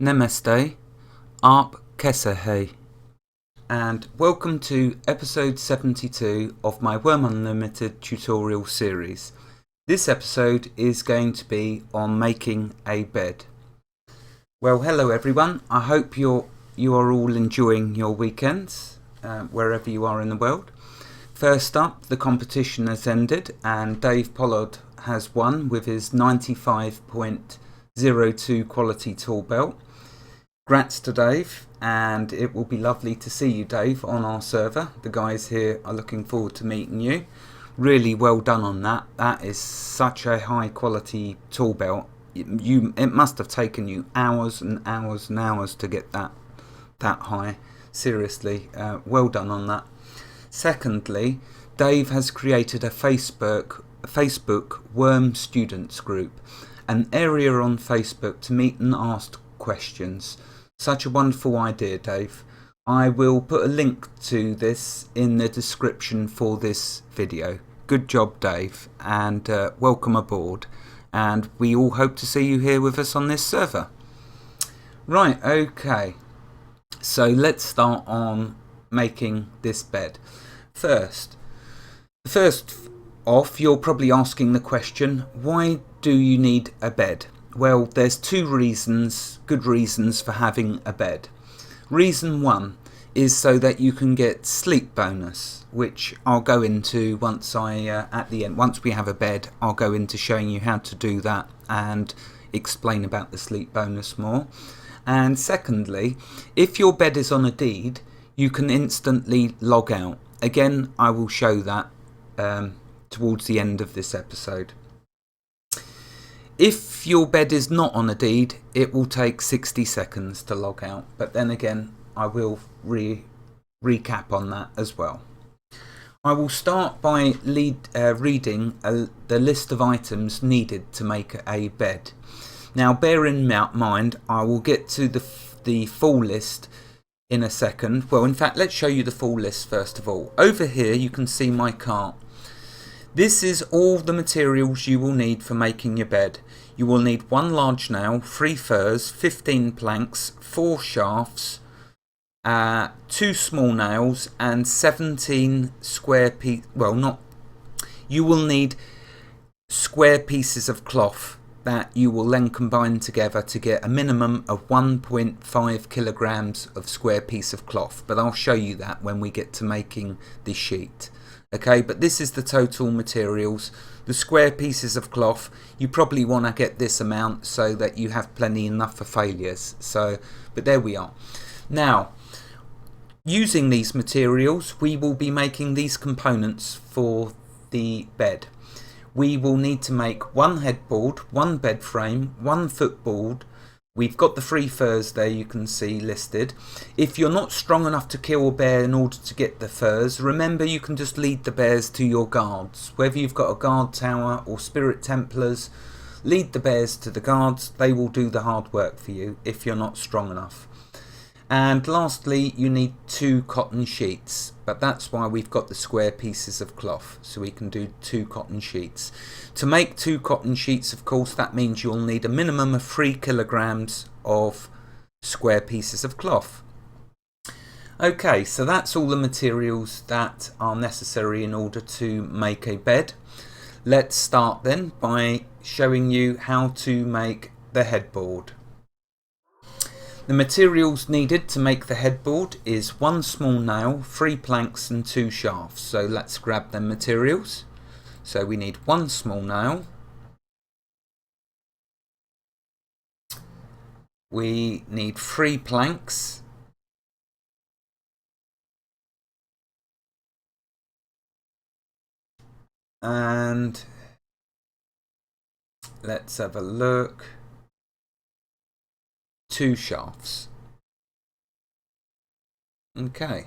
Namaste, Aap Kaise Hai, and welcome to episode 72 of my Wurm Unlimited tutorial series. This episode is going to be on making a bed. Well, hello everyone. I hope you are all enjoying your weekends, wherever you are in the world. First up, the competition has ended and Dave Pollard has won with his 95.02 quality tool belt. Grats to Dave, and it will be lovely to see you, Dave, on our server. The guys here are looking forward to meeting you. Really well done on that. That is such a high quality tool belt. It must have taken you hours and hours and hours to get that high. Seriously, well done on that. Secondly, Dave has created a Facebook Wurm Students group, an area on Facebook to meet and ask questions. Such a wonderful idea, Dave. I will put a link to this in the description for this video. Good job, Dave, and welcome aboard. And we all hope to see you here with us on this server. Right, okay. So let's start on making this bed. First off, you're probably asking the question, why do you need a bed? Well, there's two good reasons for having a bed. Reason one is so that you can get sleep bonus, which I'll go into once at the end. Once we have a bed, I'll go into showing you how to do that and explain about the sleep bonus more. And secondly, if your bed is on a deed, you can instantly log out. Again, I will show that towards the end of this episode. If your bed is not on a deed, it will take 60 seconds to log out. But then again, I will recap on that as well. I will start by reading the list of items needed to make a bed. Now, bear in mind, I will get to the full list in a second. Well, in fact, let's show you the full list first of all. Over here, you can see my cart. This is all the materials you will need for making your bed. You will need 1 large nail, 3 furs, 15 planks, 4 shafts, 2 small nails, and 17 square pieces. You will need square pieces of cloth that you will then combine together to get a minimum of 1.5 kilograms of square piece of cloth. But I'll show you that when we get to making the sheet. Okay, but this is the total materials. The square pieces of cloth, you probably want to get this amount so that you have plenty enough for failures. But there we are. Now, using these materials, we will be making these components for the bed. We will need to make 1 headboard, 1 bed frame, 1 footboard. We've got the 3 furs there, you can see listed. If you're not strong enough to kill a bear in order to get the furs, remember you can just lead the bears to your guards. Whether you've got a guard tower or spirit templars, lead the bears to the guards. They will do the hard work for you if you're not strong enough. And lastly, you need 2 cotton sheets, but that's why we've got the square pieces of cloth, so we can do 2 cotton sheets. To make 2 cotton sheets, of course, that means you'll need a minimum of 3 kilograms of square pieces of cloth. Okay, so that's all the materials that are necessary in order to make a bed. Let's start then by showing you how to make the headboard. The materials needed to make the headboard is 1 small nail, 3 planks and 2 shafts. So let's grab them materials. So we need 1 small nail. We need 3 planks. And let's have a look. 2 shafts. Okay.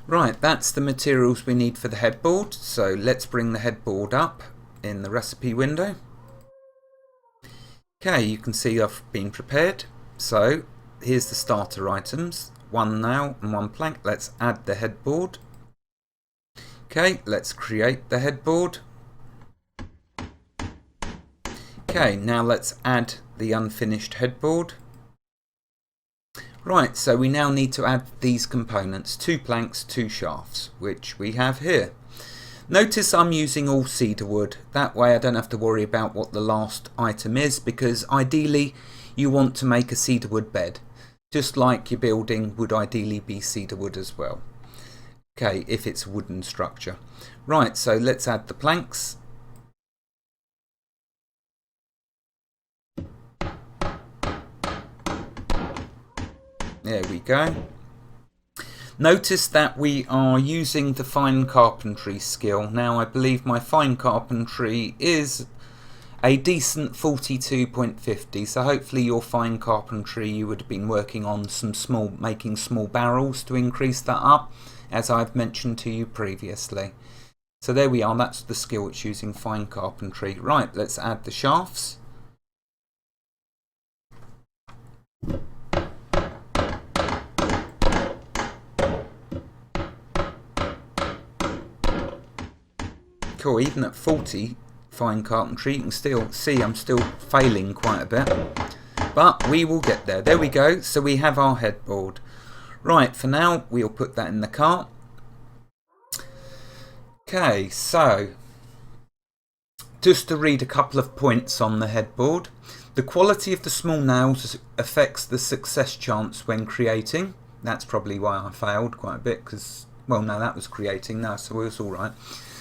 Right, that's the materials we need for the headboard. So let's bring the headboard up in the recipe window. Okay, you can see I've been prepared. So here's the starter items. 1 nail and 1 plank. Let's add the headboard. Okay, let's create the headboard. Okay, now let's add the unfinished headboard. Right, so we now need to add these components, 2 planks, 2 shafts, which we have here. Notice I'm using all cedar wood, that way I don't have to worry about what the last item is, because ideally you want to make a cedar wood bed, just like your building would ideally be cedar wood as well. Okay, if it's a wooden structure. Right, so let's add the planks. There we go. Notice that we are using the fine carpentry skill. Now I believe my fine carpentry is a decent 42.50, so hopefully your fine carpentry, you would have been working on making small barrels to increase that up, as I've mentioned to you previously. So there we are, that's the skill it's using, fine carpentry. Right, let's add the shafts. Cool, even at 40 fine carpentry, you can still see I'm still failing quite a bit, but we will get there. There we go, so we have our headboard. Right, for now we'll put that in the cart. Okay, so just to read a couple of points on the headboard. The quality of the small nails affects the success chance when creating. That's probably why I failed quite a bit, because, well, no, that was creating now, so it was alright.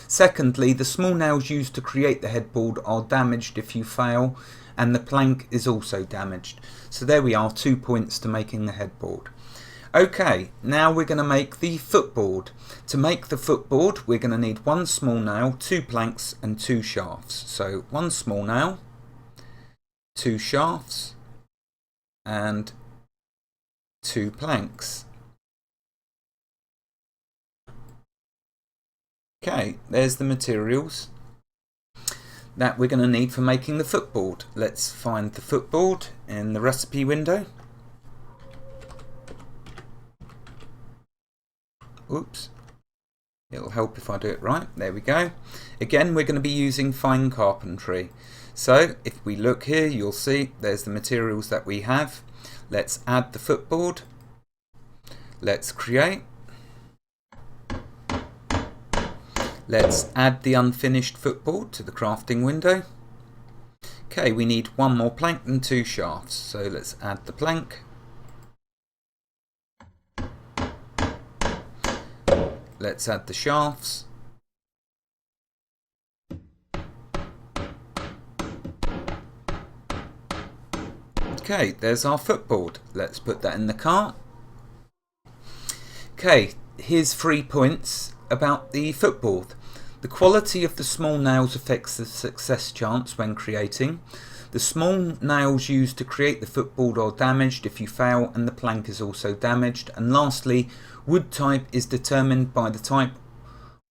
Secondly, the small nails used to create the headboard are damaged if you fail, and the plank is also damaged. So there we are, 2 points to making the headboard. Okay, now we're going to make the footboard. To make the footboard, we're going to need 1 small nail, 2 planks and 2 shafts. So 1 small nail, 2 shafts and 2 planks. Okay, there's the materials that we're going to need for making the footboard. Let's find the footboard in the recipe window. Oops, it'll help if I do it right. There we go. Again, we're going to be using fine carpentry. So if we look here, you'll see there's the materials that we have. Let's add the footboard. Let's create. Let's add the unfinished footboard to the crafting window. Okay, we need 1 more plank and 2 shafts. So let's add the plank. Let's add the shafts. Okay, there's our footboard. Let's put that in the cart. Okay, here's 3 points about the footboard. The quality of the small nails affects the success chance when creating. The small nails used to create the footboard are damaged if you fail, and the plank is also damaged. And lastly, wood type is determined by the type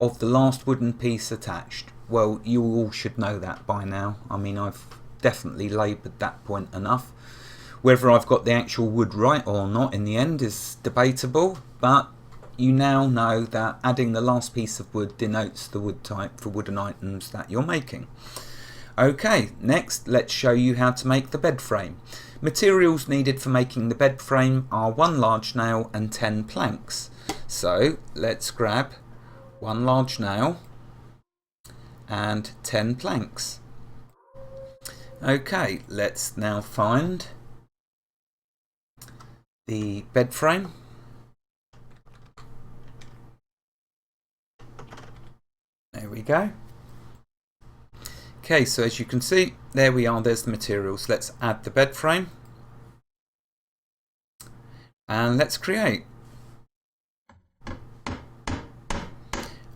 of the last wooden piece attached. Well, you all should know that by now. I mean, I've definitely laboured that point enough. Whether I've got the actual wood right or not in the end is debatable, but you now know that adding the last piece of wood denotes the wood type for wooden items that you're making. Okay, next let's show you how to make the bed frame. Materials needed for making the bed frame are 1 large nail and 10 planks. So let's grab 1 large nail and 10 planks. Okay, let's now find the bed frame. There we go. Okay, so as you can see, there we are, there's the materials. Let's add the bed frame and let's create.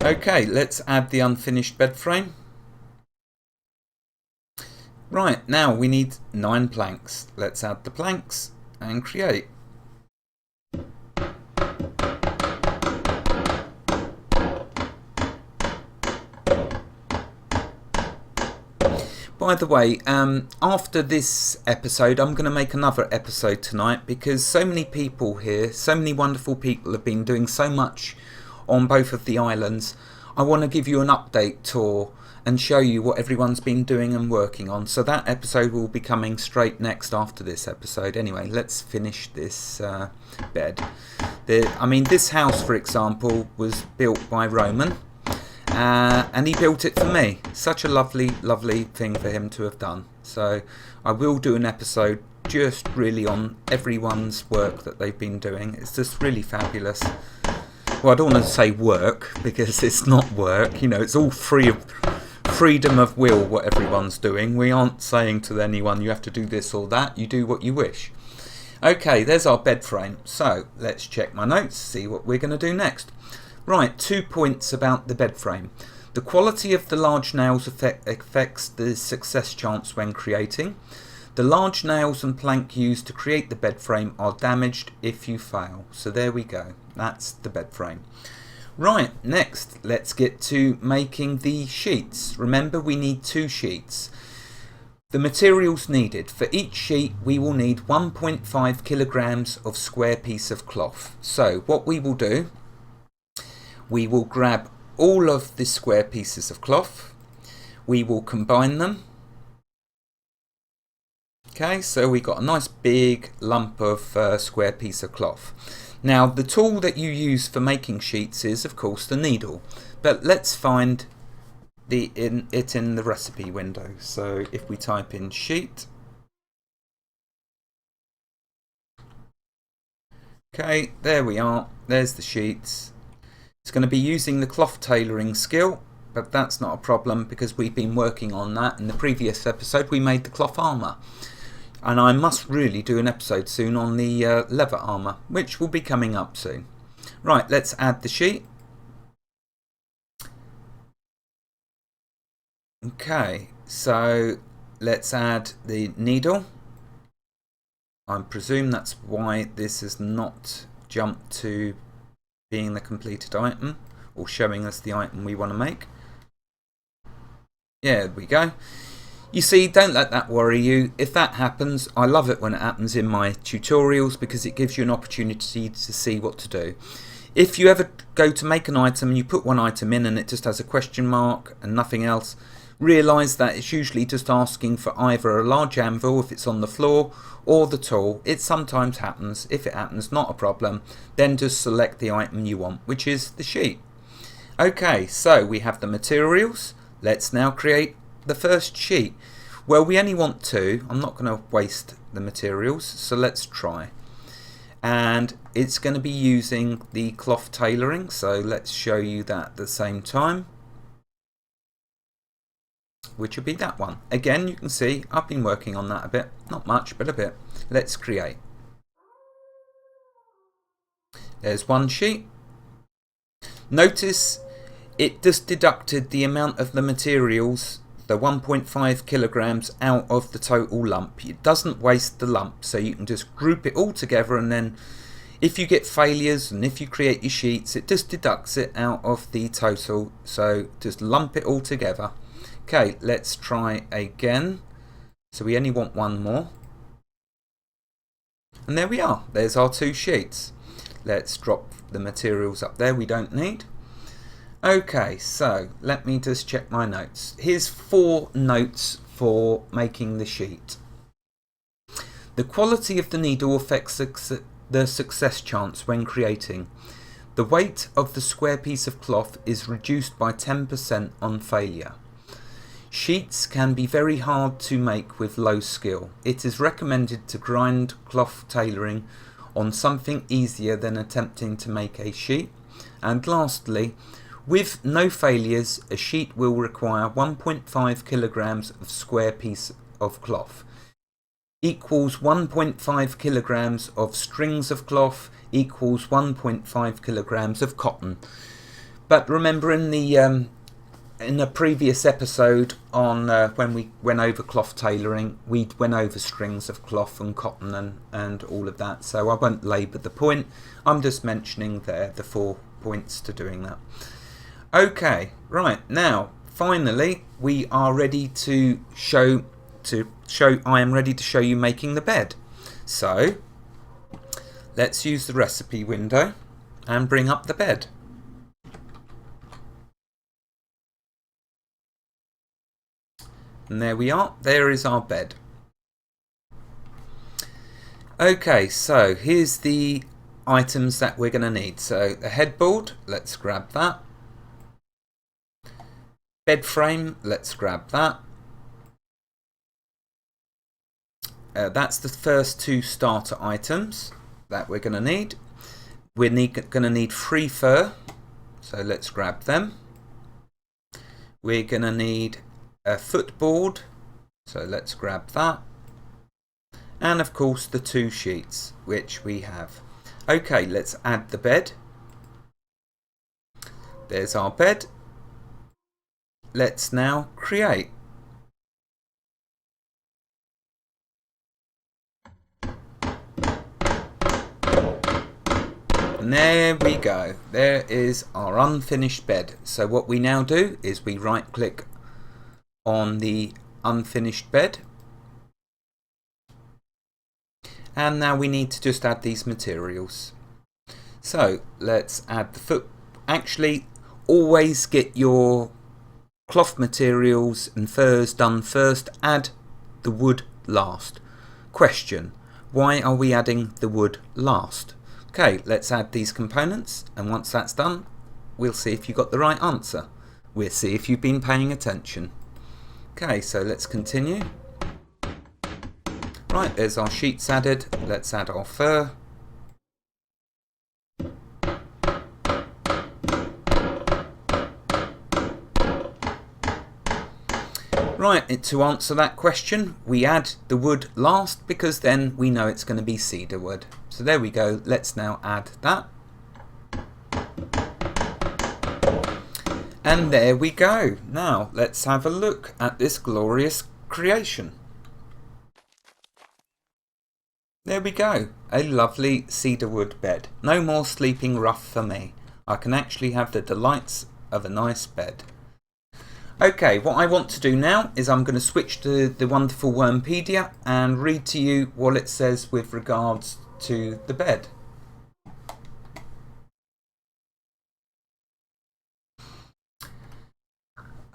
Okay, let's add the unfinished bed frame. Right, now we need 9 planks. Let's add the planks and create. By the way, after this episode, I'm going to make another episode tonight, because so many people here, so many wonderful people have been doing so much on both of the islands. I want to give you an update tour and show you what everyone's been doing and working on. So that episode will be coming straight next after this episode. Anyway, let's finish this bed. This house, for example, was built by Roman, and he built it for me. Such a lovely, lovely thing for him to have done. So I will do an episode just really on everyone's work that they've been doing. It's just really fabulous. Well, I don't want to say work, because it's not work. You know, it's all freedom of will, what everyone's doing. We aren't saying to anyone you have to do this or that. You do what you wish. Okay, there's our bed frame. So let's check my notes, see what we're going to do next. Right, 2 points about the bed frame. The quality of the large nails affects the success chance when creating. The large nails and plank used to create the bed frame are damaged if you fail. So there we go. That's the bed frame. Right, next let's get to making the sheets. Remember, we need 2 sheets. The materials needed. For each sheet we will need 1.5 kilograms of square piece of cloth. So what we will do, we will grab all of the square pieces of cloth. We will combine them. Okay, so we got a nice big lump of square piece of cloth. Now, the tool that you use for making sheets is, of course, the needle. But let's find it in the recipe window. So if we type in sheet. Okay, there we are. There's the sheets. It's going to be using the cloth tailoring skill, but that's not a problem because we've been working on that. In the previous episode, we made the cloth armour. And I must really do an episode soon on the leather armour, which will be coming up soon. Right, let's add the sheet. Okay, so let's add the needle. I presume that's why this has not jumped to being the completed item, or showing us the item we want to make. Yeah, there we go. You see, don't let that worry you. If that happens, I love it when it happens in my tutorials because it gives you an opportunity to see what to do. If you ever go to make an item and you put one item in and it just has a question mark and nothing else, realise that it's usually just asking for either a large anvil if it's on the floor or the tool. It sometimes happens. If it happens, not a problem. Then just select the item you want, which is the sheet. Okay, so we have the materials. Let's now create the first sheet. Well, we only want 2. I'm not going to waste the materials, so let's try. And it's going to be using the cloth tailoring, so let's show you that at the same time, which will be that one. Again, you can see I've been working on that a bit, not much, but a bit. Let's create. There's one sheet. Notice it just deducted the amount of the materials, the 1.5 kilograms, out of the total lump. It doesn't waste the lump, so you can just group it all together, and then if you get failures and if you create your sheets, it just deducts it out of the total, so just lump it all together. Okay, let's try again. So we only want 1 more. And there we are. There's our 2 sheets. Let's drop the materials up there we don't need. Okay, so let me just check my notes. Here's 4 notes for making the sheet. The quality of the needle affects the success chance when creating. The weight of the square piece of cloth is reduced by 10% on failure. Sheets can be very hard to make with low skill. It is recommended to grind cloth tailoring on something easier than attempting to make a sheet. And lastly, with no failures, a sheet will require 1.5 kilograms of square piece of cloth, equals 1.5 kilograms of strings of cloth, equals 1.5 kilograms of cotton. But remember, in the previous episode on when we went over cloth tailoring, we went over strings of cloth and cotton and all of that, so I won't labour the point. I'm just mentioning there the 4 points to doing that. Okay, right, now finally we are ready to show I am ready to show you making the bed. So let's use the recipe window and bring up the bed. And there we are. There is our bed. Okay, so here's the items that we're going to need. So the headboard, let's grab that. Bed frame, let's grab that. That's the first two starter items that we're going to need. We're going to need 3 fur, so let's grab them. We're going to need a footboard, so let's grab that. And of course the 2 sheets, which we have. Okay, let's add the bed. There's our bed. Let's now create. And there we go. There is our unfinished bed. So what we now do is we right click on the unfinished bed. And now we need to just add these materials. So let's add the foot. Actually, always get your cloth materials and furs done first. Add the wood last. Question: why are we adding the wood last? Okay, let's add these components, and once that's done, we'll see if you got the right answer. We'll see if you've been paying attention. Okay, so let's continue. Right, there's our sheets added. Let's add our fur. Right, to answer that question, we add the wood last because then we know it's going to be cedar wood. So there we go. Let's now add that. And there we go. Now let's have a look at this glorious creation. There we go. A lovely cedar wood bed. No more sleeping rough for me. I can actually have the delights of a nice bed. Okay, what I want to do now is I'm going to switch to the wonderful Wurmpedia and read to you what it says with regards to the bed.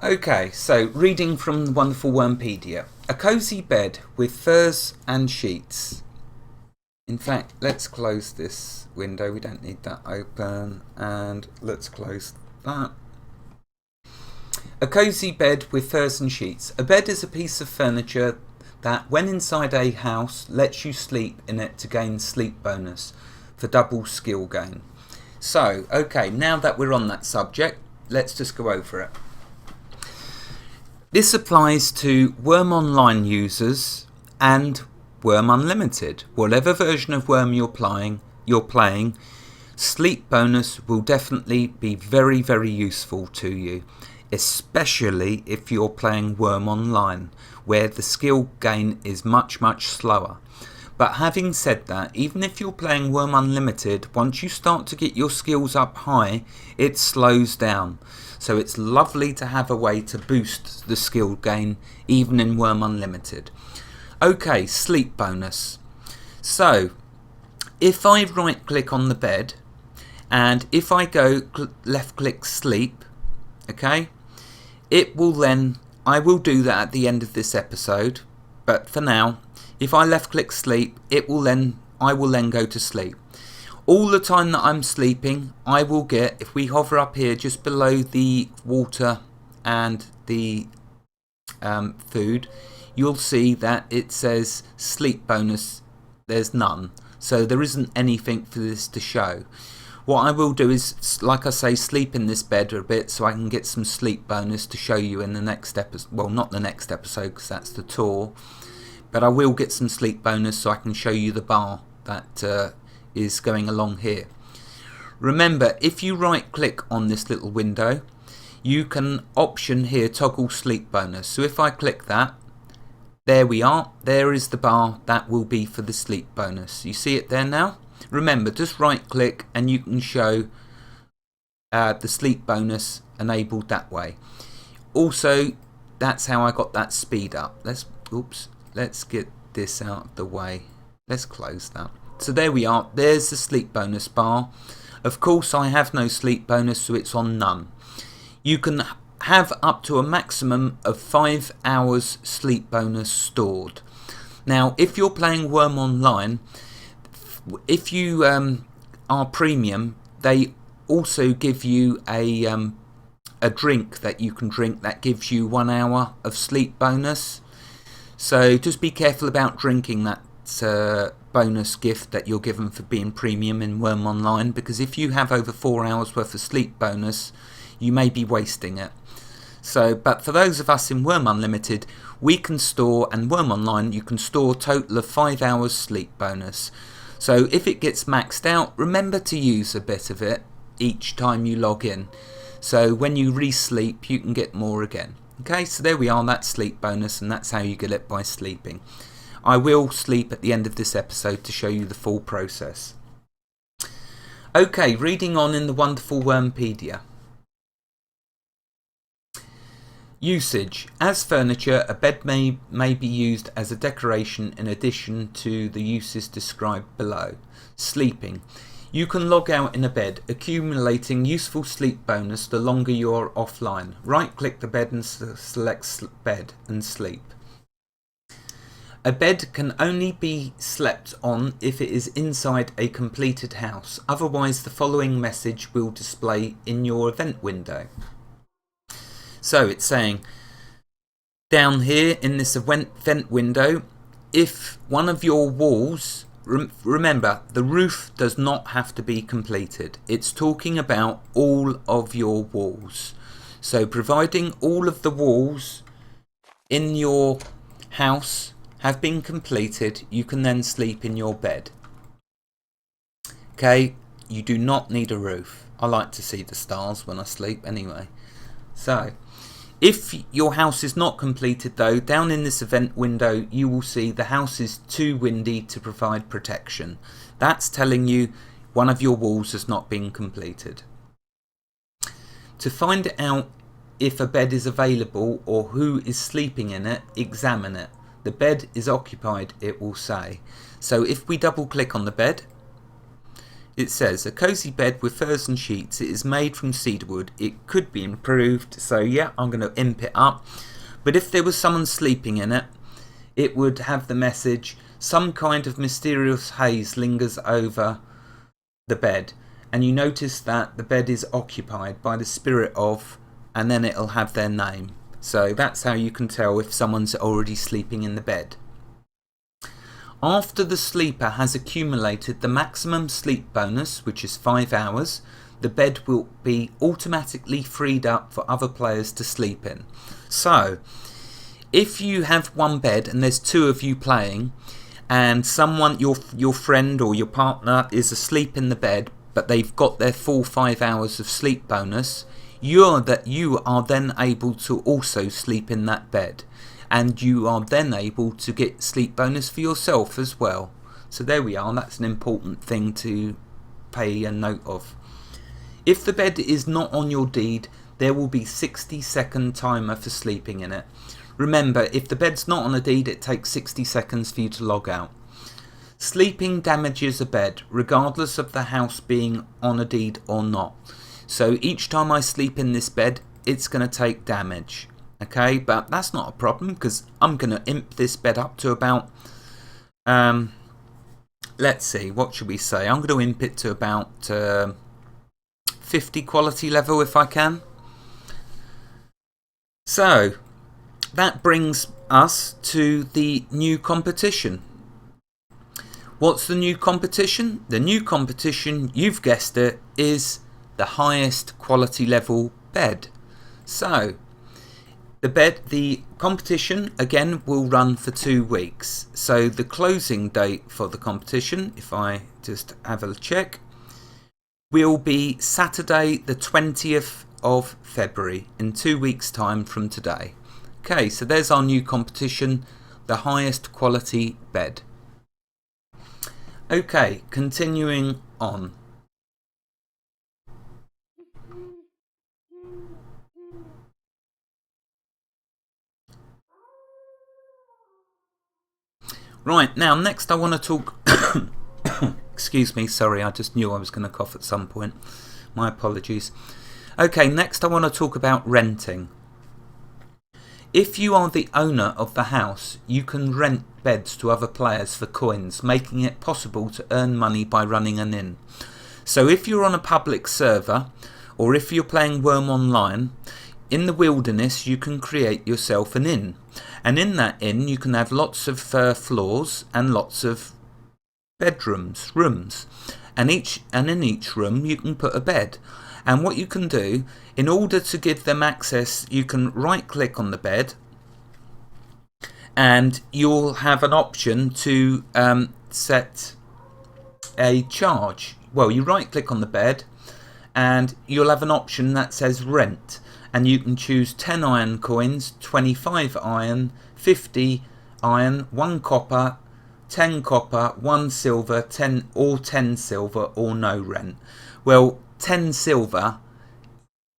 Okay, so reading from the wonderful Wurmpedia. A cosy bed with furs and sheets. In fact, let's close this window. We don't need that open. And let's close that. A cosy bed with furs and sheets. A bed is a piece of furniture that, when inside a house, lets you sleep in it to gain sleep bonus for double skill gain. So, okay, now that we're on that subject, let's just go over it. This applies to Wurm Online users and Wurm Unlimited. Whatever version of Wurm you're playing, sleep bonus will definitely be very, very useful to you. Especially if you're playing Wurm Online, where the skill gain is much, much slower. But having said that, even if you're playing Wurm Unlimited, once you start to get your skills up high, it slows down. So it's lovely to have a way to boost the skill gain, even in Wurm Unlimited. Okay, sleep bonus. So, if I right click on the bed, and if I go left click sleep, okay, it will then, I will do that at the end of this episode, but for now, if I left click sleep, I will then go to sleep. All the time that I'm sleeping, I will get, if we hover up here just below the water and the food, you'll see that it says sleep bonus, there's none. So there isn't anything for this to show. What I will do is, like I say, sleep in this bed a bit so I can get some sleep bonus to show you in the next episode. Well, not the next episode because that's the tour. But I will get some sleep bonus so I can show you the bar that is going along here. Remember, if you right click on this little window, you can option here toggle sleep bonus. So if I click that, there we are. There is the bar that will be for the sleep bonus. You see it there now? Remember, just right click and you can show the sleep bonus enabled that way. Also, that's how I got that speed up. Let's get this out of the way. Let's close that. So there we are. There's the sleep bonus bar. Of course, I have no sleep bonus, so it's on none. You can have up to a maximum of 5 hours sleep bonus stored. Now, if you're playing Wurm Online, if you are premium, they also give you a drink that you can drink that gives you 1 hour of sleep bonus. So just be careful about drinking that bonus gift that you're given for being premium in Wurm Online, because if you have over 4 hours worth of sleep bonus, you may be wasting it. So, but for those of us in Wurm Unlimited, we can store, and Wurm Online, you can store a total of 5 hours sleep bonus. So if it gets maxed out, remember to use a bit of it each time you log in. So when you re-sleep, you can get more again. Okay, so there we are, that's sleep bonus, and that's how you get it by sleeping. I will sleep at the end of this episode to show you the full process. Okay, reading on in the wonderful Wurmpedia. Usage. As furniture, a bed may be used as a decoration in addition to the uses described below. Sleeping. You can log out in a bed, accumulating useful sleep bonus the longer you are offline. Right-click the bed and select bed and sleep. A bed can only be slept on if it is inside a completed house. Otherwise, the following message will display in your event window. So it's saying down here in this event window, if one of your walls, remember the roof does not have to be completed. It's talking about all of your walls. So providing all of the walls in your house have been completed, you can then sleep in your bed. Okay, you do not need a roof. I like to see the stars when I sleep anyway. So if your house is not completed though, down in this event window you will see the house is too windy to provide protection. That's telling you one of your walls has not been completed. To find out if a bed is available or who is sleeping in it, examine it. The bed is occupied, it will say. So if we double click on the bed, it says a cosy bed with furs and sheets. It is made from cedarwood. It could be improved. So yeah, I'm going to imp it up. But if there was someone sleeping in it, it would have the message, some kind of mysterious haze lingers over the bed. And you notice that the bed is occupied by the spirit of, and then it'll have their name. So that's how you can tell if someone's already sleeping in the bed. After the sleeper has accumulated the maximum sleep bonus, which is 5 hours, the bed will be automatically freed up for other players to sleep in. So, if you have one bed and there's two of you playing, and someone, your friend or your partner is asleep in the bed, but they've got their full 5 hours of sleep bonus, you are then able to also sleep in that bed. And you are then able to get sleep bonus for yourself as well. So there we are, that's an important thing to pay a note of. If the bed is not on your deed, there will be 60-second timer for sleeping in it. Remember, if the bed's not on a deed, it takes 60 seconds for you to log out. Sleeping damages a bed, regardless of the house being on a deed or not. So each time I sleep in this bed, it's going to take damage. Okay, but that's not a problem because I'm going to imp this bed up to about, let's see, what should we say? I'm going to imp it to about 50 quality level if I can. So, that brings us to the new competition. What's the new competition? The new competition, you've guessed it, is the highest quality level bed. So, the competition again will run for 2 weeks. So the closing date for the competition, if I just have a check, will be Saturday the 20th of February, in 2 weeks time from today. Okay, so there's our new competition, the highest quality bed. Okay, continuing on. Right, now next I want to talk excuse me, sorry, I just knew I was going to cough at some point. My apologies. Okay, next I want to talk about renting. If you are the owner of the house, you can rent beds to other players for coins, making it possible to earn money by running an inn. So if you're on a public server, or if you're playing Wurm Online, in the wilderness you can create yourself an inn. And in that inn you can have lots of floors and lots of rooms. And in each room you can put a bed. And what you can do, in order to give them access, you can right click on the bed and you'll have an option to set a charge. Well, you right click on the bed and you'll have an option that says rent, and you can choose 10 iron coins, 25 iron, 50 iron, 1 copper, 10 copper, 1 silver, 10 silver, or no rent. Well, 10 silver,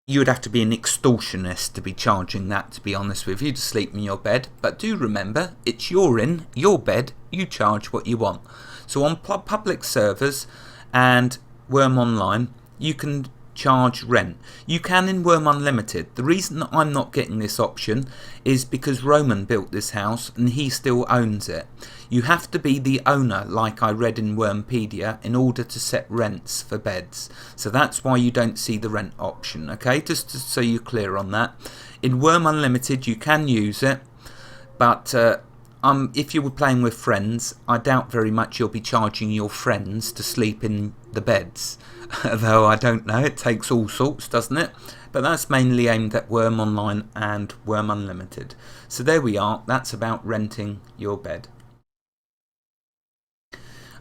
you would have to be an extortionist to be charging that, to be honest with you, to sleep in your bed. But do remember, it's your inn, your bed, you charge what you want. So on public servers and Wurm Online, you can charge rent. You can in Wurm Unlimited. The reason that I'm not getting this option is because Roman built this house and he still owns it. You have to be the owner, like I read in Wurmpedia, in order to set rents for beds. So that's why you don't see the rent option, okay? Just so you're clear on that. In Wurm Unlimited you can use it, but if you were playing with friends, I doubt very much you'll be charging your friends to sleep in the beds. Though I don't know, it takes all sorts, doesn't it? But that's mainly aimed at Wurm Online and Wurm Unlimited. So there we are, that's about renting your bed.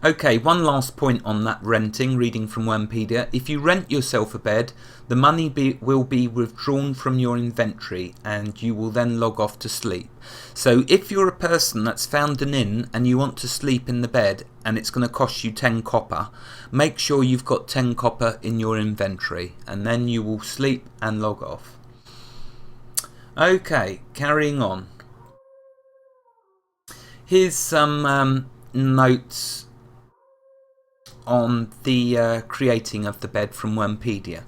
Okay, one last point on that renting, reading from Wurmpedia. If you rent yourself a bed, the money will be withdrawn from your inventory and you will then log off to sleep. So if you're a person that's found an inn and you want to sleep in the bed and it's going to cost you 10 copper, make sure you've got 10 copper in your inventory and then you will sleep and log off. Okay, carrying on. Here's some notes on the creating of the bed from Wurmpedia.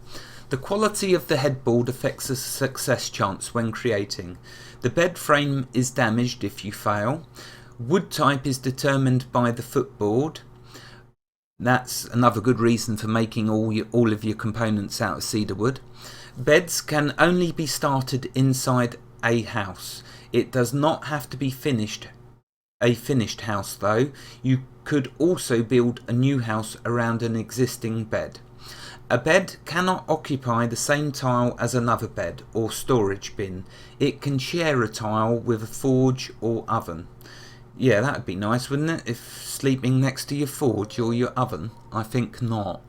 The quality of the headboard affects the success chance when creating. The bed frame is damaged if you fail. Wood type is determined by the footboard. That's another good reason for making all of your components out of cedar wood. Beds can only be started inside a house. It does not have to be a finished house though. You could also build a new house around an existing bed. A bed cannot occupy the same tile as another bed or storage bin. It can share a tile with a forge or oven. Yeah, that would be nice, wouldn't it? If sleeping next to your forge or your oven. I think not.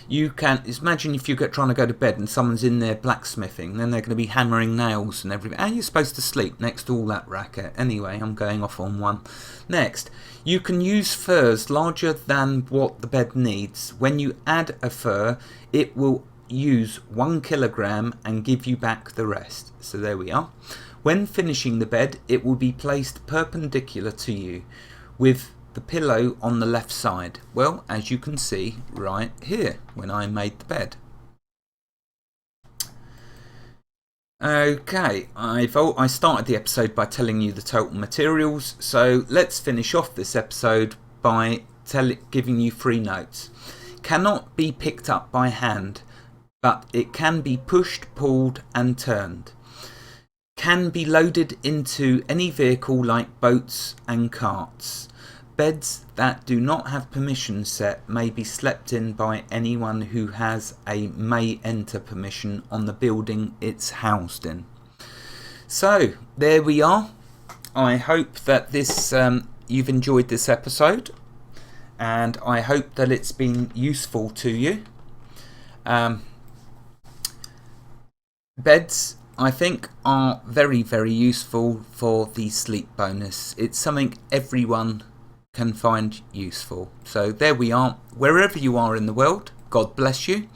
You can imagine if you're trying to go to bed and someone's in there blacksmithing, then they're going to be hammering nails and everything. How are you supposed to sleep next to all that racket? Anyway, I'm going off on one. Next, you can use furs larger than what the bed needs. When you add a fur, it will use 1 kilogram and give you back the rest. So there we are. When finishing the bed, it will be placed perpendicular to you with the pillow on the left side. Well, as you can see right here when I made the bed. Okay, I started the episode by telling you the total materials, so let's finish off this episode by giving you 3 notes. Cannot be picked up by hand, but it can be pushed, pulled and turned. Can be loaded into any vehicle like boats and carts. Beds that do not have permission set may be slept in by anyone who has a may enter permission on the building it's housed in. So there we are. I hope that you've enjoyed this episode, and I hope that it's been useful to you. Beds, I think, are very, very useful for the sleep bonus. It's something everyone can find useful. So there we are. Wherever you are in the world, God bless you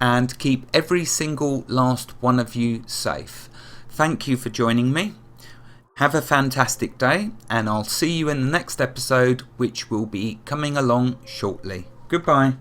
and keep every single last one of you safe. Thank you for joining me. Have a fantastic day, and I'll see you in the next episode, which will be coming along shortly. Goodbye.